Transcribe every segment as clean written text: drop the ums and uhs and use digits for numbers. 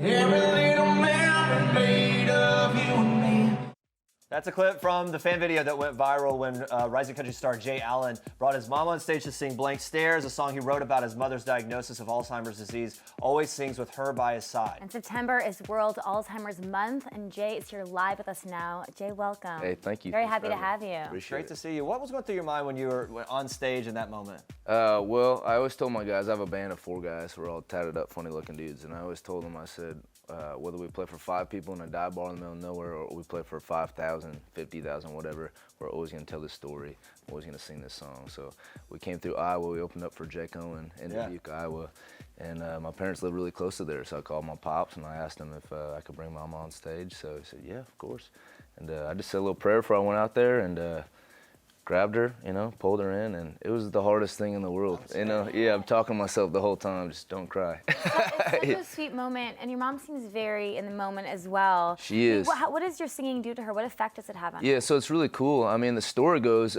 Every little man made of you and me. That's a clip from the fan video that went viral when rising country star Jay Allen brought his mom on stage to sing Blank Stares, a song he wrote about his mother's diagnosis of Alzheimer's disease, always sings with her by his side. And September is World Alzheimer's Month, and Jay is here live with us now. Jay, welcome. Hey, thank you. Very happy to have you. Appreciate Great to see you. What was going through your mind when you were on stage in that moment? Well, I always told my guys, I have a band of 4 guys. We're all tatted up, funny looking dudes. And I always told them, I said, whether we play for 5 people in a dive bar in the middle of nowhere or we play for 5,000, 50,000, whatever, we're always going to tell this story, always going to sing this song. So we came through Iowa, we opened up for Jake Owen in Dubuque, Iowa, and my parents live really close to there, so I called my pops and I asked him if I could bring Mama on stage. So he said, yeah, of course. And I just said a little prayer before I went out there and grabbed her, you know, pulled her in, and it was the hardest thing in the world. You know, yeah, I'm talking to myself the whole time, just don't cry. It's such a sweet moment, and your mom seems very in the moment as well. She is. What does your singing do to her? What effect does it have on her? Yeah, so it's really cool. I mean, the story goes,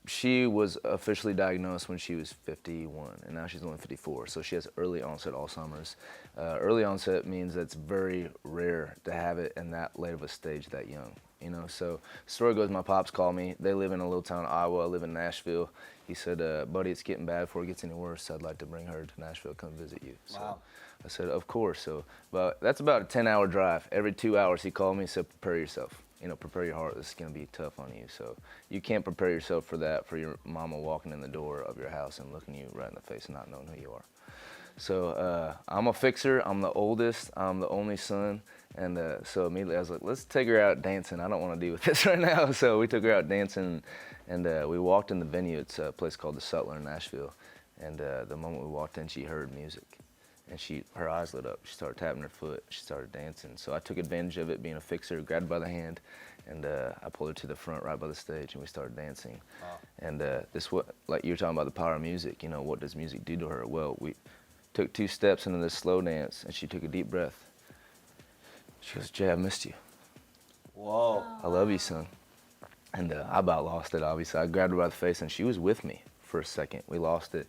she was officially diagnosed when she was 51, and now she's only 54, so she has early onset Alzheimer's. Early onset means it's very rare to have it in that late of a stage that young. You know, so the story goes, my pops called me. They live in a little town, Iowa. I live in Nashville. He said, buddy, it's getting bad. Before it gets any worse, I'd like to bring her to Nashville, come visit you. So wow. I said, of course. So, but that's about a 10-hour drive. Every 2 hours he called me and said, prepare yourself. You know, prepare your heart. This is going to be tough on you. So you can't prepare yourself for that, for your mama walking in the door of your house and looking you right in the face and not knowing who you are. So I'm a fixer. I'm the oldest. I'm the only son. And so immediately I was like, let's take her out dancing. I don't want to deal with this right now. So we took her out dancing, and we walked in the venue. It's a place called the Sutler in Nashville. And the moment we walked in, she heard music. And her eyes lit up. She started tapping her foot. She started dancing. So I took advantage of it, being a fixer, grabbed her by the hand, and I pulled her to the front right by the stage, and we started dancing. Wow. And like you were talking about the power of music, you know, what does music do to her? Well, we took 2 steps into this slow dance, and she took a deep breath. She goes, Jay, I missed you. Whoa. I love you, son. And I about lost it, obviously. I grabbed her by the face, and she was with me for a second. We lost it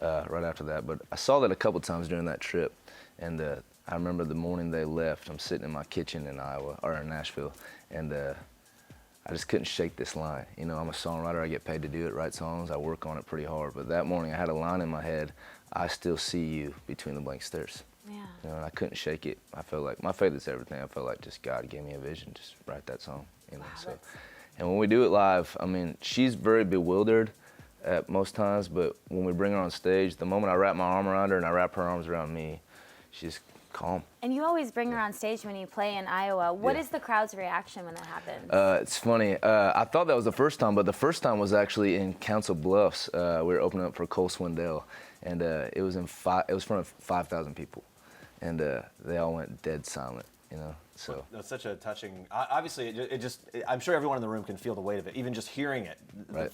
right after that. But I saw that a couple times during that trip. And I remember the morning they left, I'm sitting in my kitchen in Iowa, or in Nashville, and I just couldn't shake this line. You know, I'm a songwriter. I get paid to do it, write songs. I work on it pretty hard. But that morning, I had a line in my head, I still see you between the blank stares. Yeah. You know, and I couldn't shake it. I felt like, my faith is everything. I felt like just God gave me a vision, just write that song. You know, wow, so. And when we do it live, I mean, she's very bewildered at most times, but when we bring her on stage, the moment I wrap my arm around her and I wrap her arms around me, she's calm. And you always bring her on stage when you play in Iowa. What is the crowd's reaction when that happens? It's funny. I thought that was the first time, but the first time was actually in Council Bluffs. We were opening up for Cole Swindell, and it was in front of 5,000 people, and they all went dead silent. You know, so that's such a touching. Obviously, I'm sure everyone in the room can feel the weight of it. Even just hearing it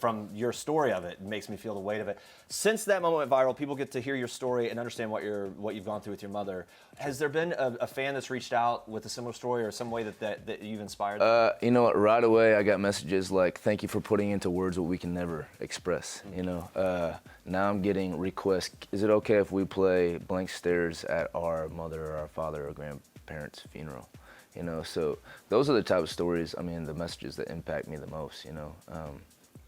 from your story of it makes me feel the weight of it. Since that moment went viral, people get to hear your story and understand what you've gone through with your mother. Has there been a fan that's reached out with a similar story or some way that you've inspired them? You know what? Right away, I got messages like, "Thank you for putting into words what we can never express." Mm-hmm. You know, now I'm getting requests. Is it okay if we play Blank Stares at our mother or our father or grandparents' funeral? You know, so those are the type of stories, I mean, the messages that impact me the most, you know.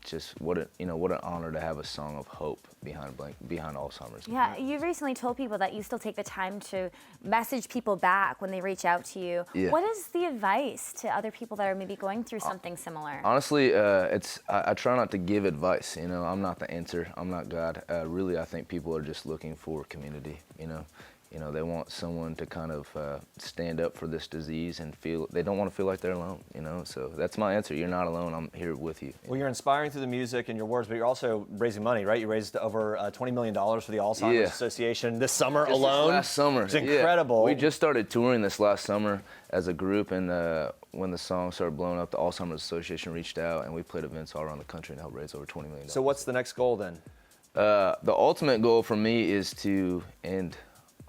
Just what an honor to have a song of hope behind Alzheimer's. Yeah, you recently told people that you still take the time to message people back when they reach out to you. Yeah. What is the advice to other people that are maybe going through something similar? Honestly, I try not to give advice, you know. I'm not the answer, I'm not God. Really, I think people are just looking for community, you know. You know, they want someone to kind of stand up for this disease and they don't want to feel like they're alone, you know? So that's my answer. You're not alone. I'm here with you. Well, you're inspiring through the music and your words, but you're also raising money, right? You raised over $20 million for the Alzheimer's Association this summer alone. Last summer. It's incredible. We just started touring this last summer as a group, and when the song started blowing up, the Alzheimer's Association reached out, and we played events all around the country and helped raise over $20 million. So what's the next goal then? The ultimate goal for me is to end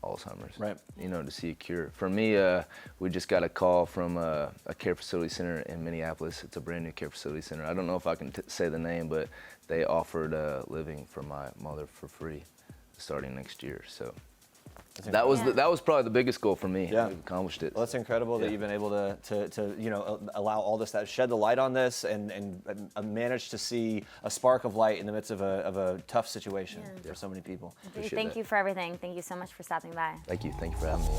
Alzheimer's, right? You know, to see a cure. For me, we just got a call from a care facility center in Minneapolis. It's a brand new care facility center. I don't know if I can say the name, but they offered living for my mother for free starting next year. So that was probably the biggest goal for me. Yeah. We've accomplished it. Well, that's incredible that you've been able to you know, allow all this, that shed the light on this, and manage to see a spark of light in the midst of a tough situation for so many people. Thank you for everything. Thank you so much for stopping by. Thank you for having me.